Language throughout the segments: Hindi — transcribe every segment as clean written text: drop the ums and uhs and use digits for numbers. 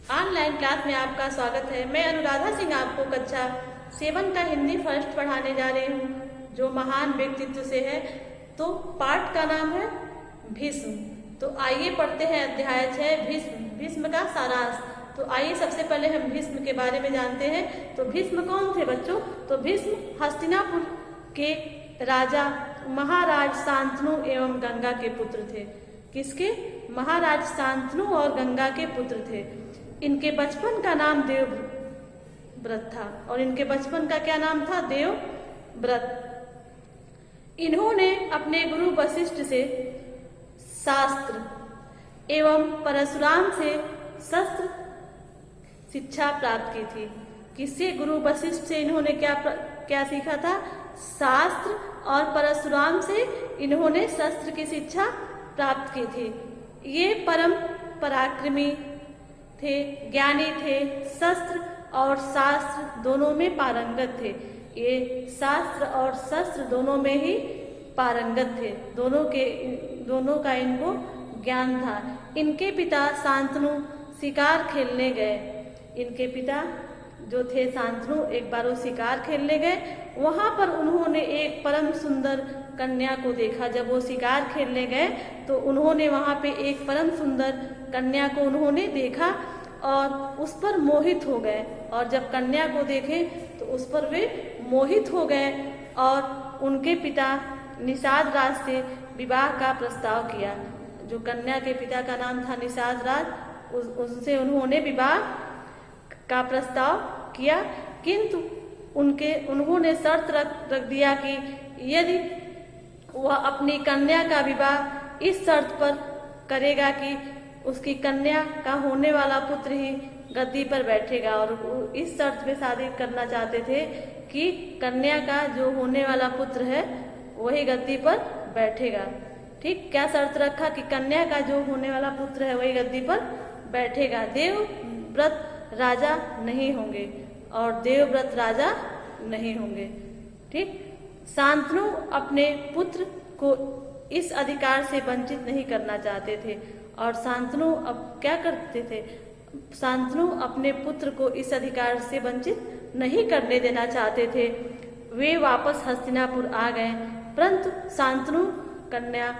ऑनलाइन क्लास में आपका स्वागत है। मैं अनुराधा सिंह आपको कक्षा 7 का हिंदी फर्स्ट पढ़ाने जा रही हूँ, जो महान व्यक्तित्व से है। तो पाठ का नाम है भीष्म। तो आइए पढ़ते हैं अध्याय 6 भीष्म, भीष्म का सारांश। तो आइए सबसे पहले हम भीष्म के बारे में जानते हैं। तो भीष्म कौन थे बच्चों? तो भीष्म हस्तिनापुर के राजा महाराज शांतनु एवं गंगा के पुत्र थे। किसके? महाराज शांतनु और गंगा के पुत्र थे। इनके बचपन का नाम देवव्रत था और इनके बचपन का क्या नाम था? देवव्रत। इन्होंने अपने गुरु वशिष्ठ से शास्त्र एवं परशुराम से शस्त्र शिक्षा प्राप्त की थी। किससे? गुरु वशिष्ठ से इन्होंने क्या सीखा था? शास्त्र। और परशुराम से इन्होंने शस्त्र की शिक्षा प्राप्त की थी। ये परम पराक्रमी थे, ज्ञानी थे, शस्त्र और शास्त्र दोनों में पारंगत थे। ये शास्त्र और शस्त्र दोनों में ही पारंगत थे। दोनों का इनको ज्ञान था। इनके पिता शांतनु शिकार खेलने गए। इनके पिता जो थे शांतनु, एक बार वो शिकार खेलने गए। वहां पर उन्होंने एक परम सुंदर कन्या को देखा। जब वो शिकार खेलने गए तो उन्होंने वहां पे एक परम सुंदर कन्या को उन्होंने देखा और उस पर मोहित हो गए। और जब कन्या को देखे तो उस पर वे मोहित हो गए और उनके पिता निषाद राज से विवाह का प्रस्ताव किया। जो कन्या के पिता का नाम था निषाद राज, उनसे उन्होंने विवाह का प्रस्ताव किया। किंतु उन्होंने शर्त रख दिया कि यदि वह अपनी कन्या का विवाह इस शर्त पर करेगा कि उसकी कन्या का होने वाला पुत्र ही गद्दी पर बैठेगा। और इस शर्त पे शादी करना चाहते थे कि कन्या का जो होने वाला पुत्र है वही गद्दी पर बैठेगा। ठीक, क्या शर्त रखा? कि कन्या का जो होने वाला पुत्र है वही गद्दी पर बैठेगा। देवव्रत राजा नहीं होंगे और देवव्रत राजा नहीं होंगे। ठीक, शांतनु अपने पुत्र को इस अधिकार से वंचित नहीं करना चाहते थे। और शांतनु अब क्या करते थे? शांतनु अपने पुत्र को इस अधिकार से वंचित नहीं करने देना चाहते थे। वे वापस हस्तिनापुर आ गए, परंतु शांतनु कन्या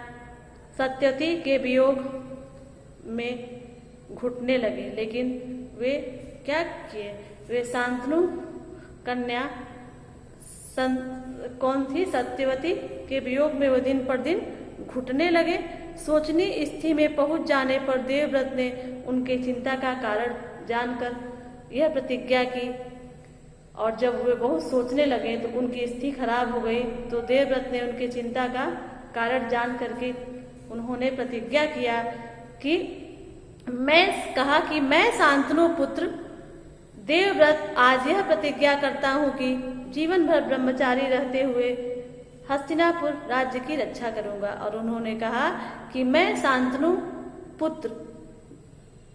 सत्यवती के वियोग में घुटने लगे। लेकिन वे क्या किए? वे शांतनु कन्या कौन थी? सत्यवती के वियोग में वो दिन पर दिन घुटने लगे। सोचनीय स्थिति में पहुंच जाने पर देवव्रत ने उनके चिंता का कारण जानकर यह प्रतिज्ञा की। और जब वे बहुत सोचने लगे तो उनकी स्थिति खराब हो गई। तो देवव्रत ने उनकी चिंता का कारण जान करके उन्होंने प्रतिज्ञा किया कि मैं शांतनु पुत्र देवव्रत आज यह प्रतिज्ञा करता हूँ कि जीवन भर ब्रह्मचारी रहते हुए हस्तिनापुर राज्य की रक्षा करूंगा। और उन्होंने कहा कि मैं शांतनु पुत्र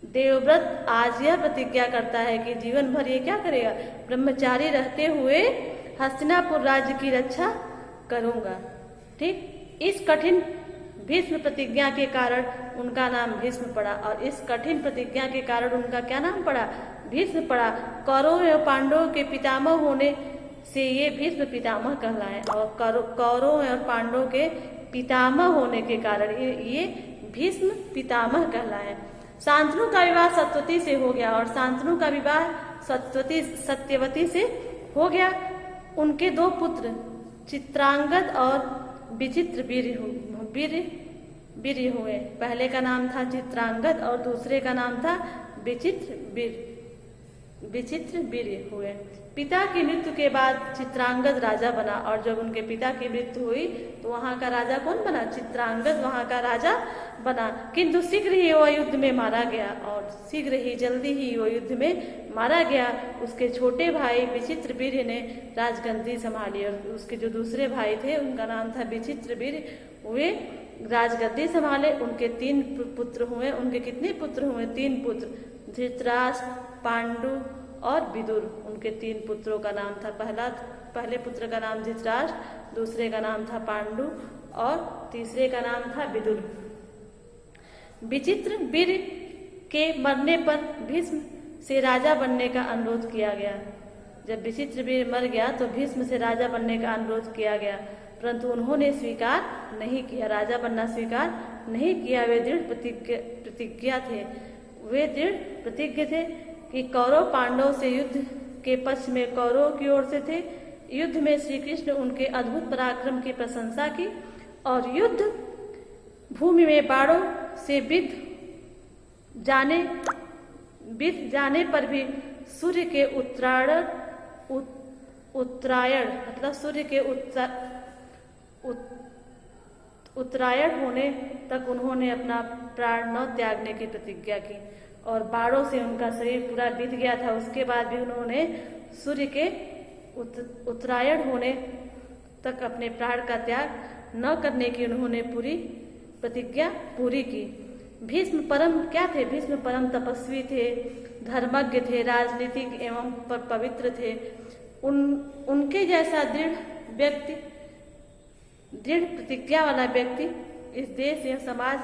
देवव्रत आज यह प्रतिज्ञा करता है कि जीवन भर ये क्या करेगा? ब्रह्मचारी रहते हुए हस्तिनापुर राज्य की रक्षा करूंगा। ठीक, इस कठिन भीष्म प्रतिज्ञा के कारण उनका नाम भीष्म पड़ा। और इस कठिन प्रतिज्ञा के कारण उनका क्या नाम पड़ा? भीष्म पड़ा। कौरव एवं पांडवों के पितामह होने से ये भीष्म पितामह कहलाए। और कौरव और पांडवों के पितामह होने के कारण ये भीष्म पितामह कहलाए। शांतनु का विवाह सत्यवती से हो गया और शांतनु का विवाह सत्यवती से हो गया। उनके दो पुत्र चित्रांगद और विचित्र वीर हुए। पहले का नाम था चित्रांगद और दूसरे का नाम था विचित्र वीर हुए। पिता की मृत्यु के बाद चित्रांगद राजा बना। और जब उनके पिता की मृत्यु हुई तो वहां का राजा कौन बना? चित्रांगद वहां का राजा बना। किंतु शीघ्र ही वो युद्ध में मारा गया और जल्दी ही वो युद्ध में मारा गया। उसके छोटे भाई विचित्र वीर ने राजगद्दी संभाली और उसके जो दूसरे भाई थे उनका नाम था विचित्र वीर, वे राजगद्दी संभाले। उनके 3 पुत्र हुए। उनके कितने पुत्र हुए? 3 पुत्र, धृतराष्ट्र, पांडु और विदुर। उनके 3 पुत्रों का नाम था, पहले पुत्र का नाम धृतराष्ट्र, दूसरे का नाम था पांडु और तीसरे का नाम था विदुर। विचित्र वीर के मरने पर भीष्म से राजा बनने का अनुरोध किया गया। जब विचित्रवीर्य मर गया तो भीष्म से राजा बनने का अनुरोध किया गया, परंतु उन्होंने स्वीकार नहीं किया, राजा बनना स्वीकार नहीं किया। वे दृढ़ प्रतिज्ञा थे, वे दृढ़ प्रतिज्ञ थे कि कौरव पांडव से युद्ध के पक्ष में कौरवों की ओर से थे। युद्ध में श्री कृष्ण उनके अद्भुत पराक्रम की प्रशंसा की और युद्ध भूमि में बाणों से बिध जाने पर भी सूर्य के उत्तरायण मतलब सूर्य के उत्तरायण होने तक उन्होंने अपना प्राण न त्यागने की प्रतिज्ञा की और बाणों से उनका शरीर पूरा बीत गया था। उसके बाद भी उन्होंने सूर्य के उत्तरायण होने तक अपने प्राण का त्याग न करने की उन्होंने पूरी प्रतिज्ञा पूरी की। भीष्म परम क्या थे? भीष्म परम तपस्वी थे, धर्मज्ञ थे, राजनीतिक एवं पवित्र थे। उनके जैसा दृढ़ प्रतिज्ञा वाला व्यक्ति इस देश या समाज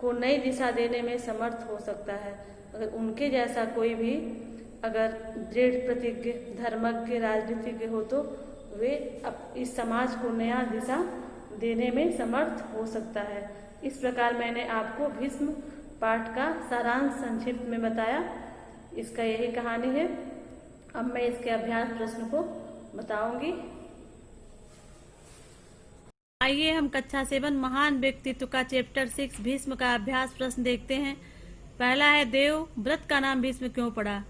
को नई दिशा देने में समर्थ हो सकता है। अगर उनके जैसा कोई भी अगर दृढ़ प्रतिज्ञ, धर्मज्ञ, राजनीतिज्ञ हो तो वे इस समाज को नया दिशा देने में समर्थ हो सकता है। इस प्रकार मैंने आपको भीष्म पाठ का सारांश संक्षिप्त में बताया। इसका यही कहानी है। अब मैं इसके अभ्यास प्रश्न को बताऊंगी। आइए हम कक्षा 7 महान व्यक्तित्व का चैप्टर 6 भीष्म का अभ्यास प्रश्न देखते हैं। पहला है, देव व्रत का नाम भीष्म क्यों पड़ा?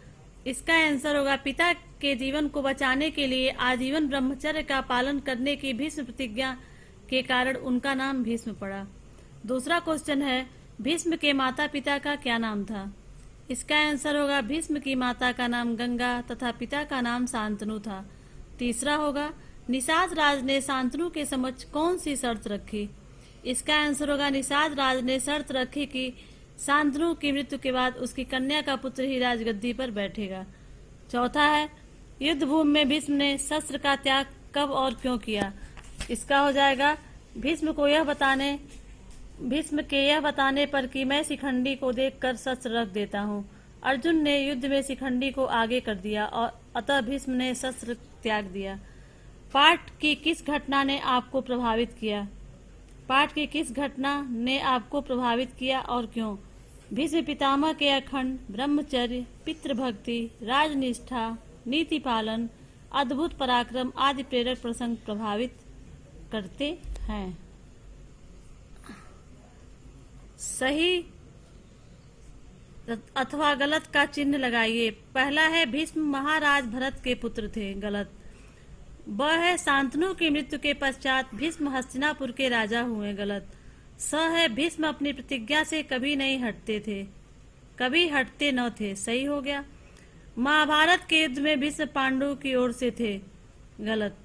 इसका आंसर होगा, पिता के जीवन को बचाने के लिए आजीवन ब्रह्मचर्य का पालन करने की भीष्म प्रतिज्ञा के कारण उनका नाम भीष्म पड़ा। दूसरा क्वेश्चन है, भीष्म के माता पिता का क्या नाम था? इसका आंसर होगा, भीष्म की माता का नाम गंगा तथा पिता का नाम शांतनु था। तीसरा होगा, निषाद राज ने शांतनु के समक्ष कौन सी शर्त रखी? इसका आंसर होगा, निषाद राज ने शर्त रखी कि शांतनु की मृत्यु के बाद उसकी कन्या का पुत्र ही राजगद्दी पर बैठेगा। चौथा है, युद्ध भूमि में भीष्म ने शस्त्र का त्याग कब और क्यों किया? इसका हो जाएगा, भीष्म के यह बताने पर कि मैं शिखंडी को देखकर शस्त्र रख देता हूँ। अर्जुन ने युद्ध में शिखंडी को आगे कर दिया और अतः भीष्म ने शस्त्र त्याग दिया। पाठ की किस घटना ने आपको प्रभावित किया? पाठ की किस घटना ने आपको प्रभावित किया और क्यों? भीष्म पितामह के अखंड ब्रह्मचर्य, पितृभक्ति, राजनिष्ठा, नीति पालन, अद्भुत पराक्रम आदि प्रेरक प्रसंग प्रभावित करते हैं। सही अथवा गलत का चिन्ह लगाइए। पहला है, भीष्म महाराज भरत के पुत्र थे, गलत। ब है, शांतनु की मृत्यु के पश्चात भीष्म हस्तिनापुर के राजा हुए, गलत। स है, भीष्म अपनी प्रतिज्ञा से कभी नहीं हटते थे, कभी हटते न थे, सही हो गया। महाभारत के युद्ध में भीष्म पांडवों की ओर से थे, गलत।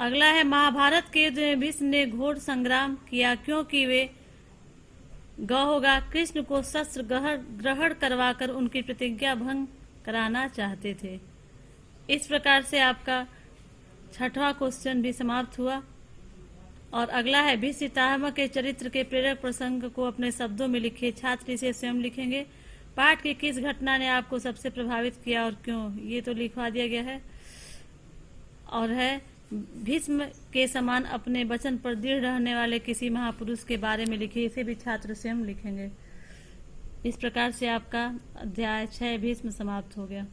अगला है, महाभारत के युद्ध में भीष्म ने घोर संग्राम किया क्योंकि वे ग होगा, कृष्ण को शस्त्र ग्रहण करवाकर उनकी प्रतिज्ञा भंग कराना चाहते थे। इस प्रकार से आपका 6वां क्वेश्चन भी समाप्त हुआ। और अगला है, भीष्म पितामह के चरित्र के प्रेरक प्रसंग को अपने शब्दों में लिखिए। छात्र इसे स्वयं लिखेंगे। पाठ की किस घटना ने आपको सबसे प्रभावित किया और क्यों? ये तो लिखवा दिया गया है। और है, भीष्म के समान अपने वचन पर दृढ़ रहने वाले किसी महापुरुष के बारे में लिखिए। इसे भी छात्र स्वयं लिखेंगे। इस प्रकार से आपका अध्याय 6 भीष्म समाप्त हो गया।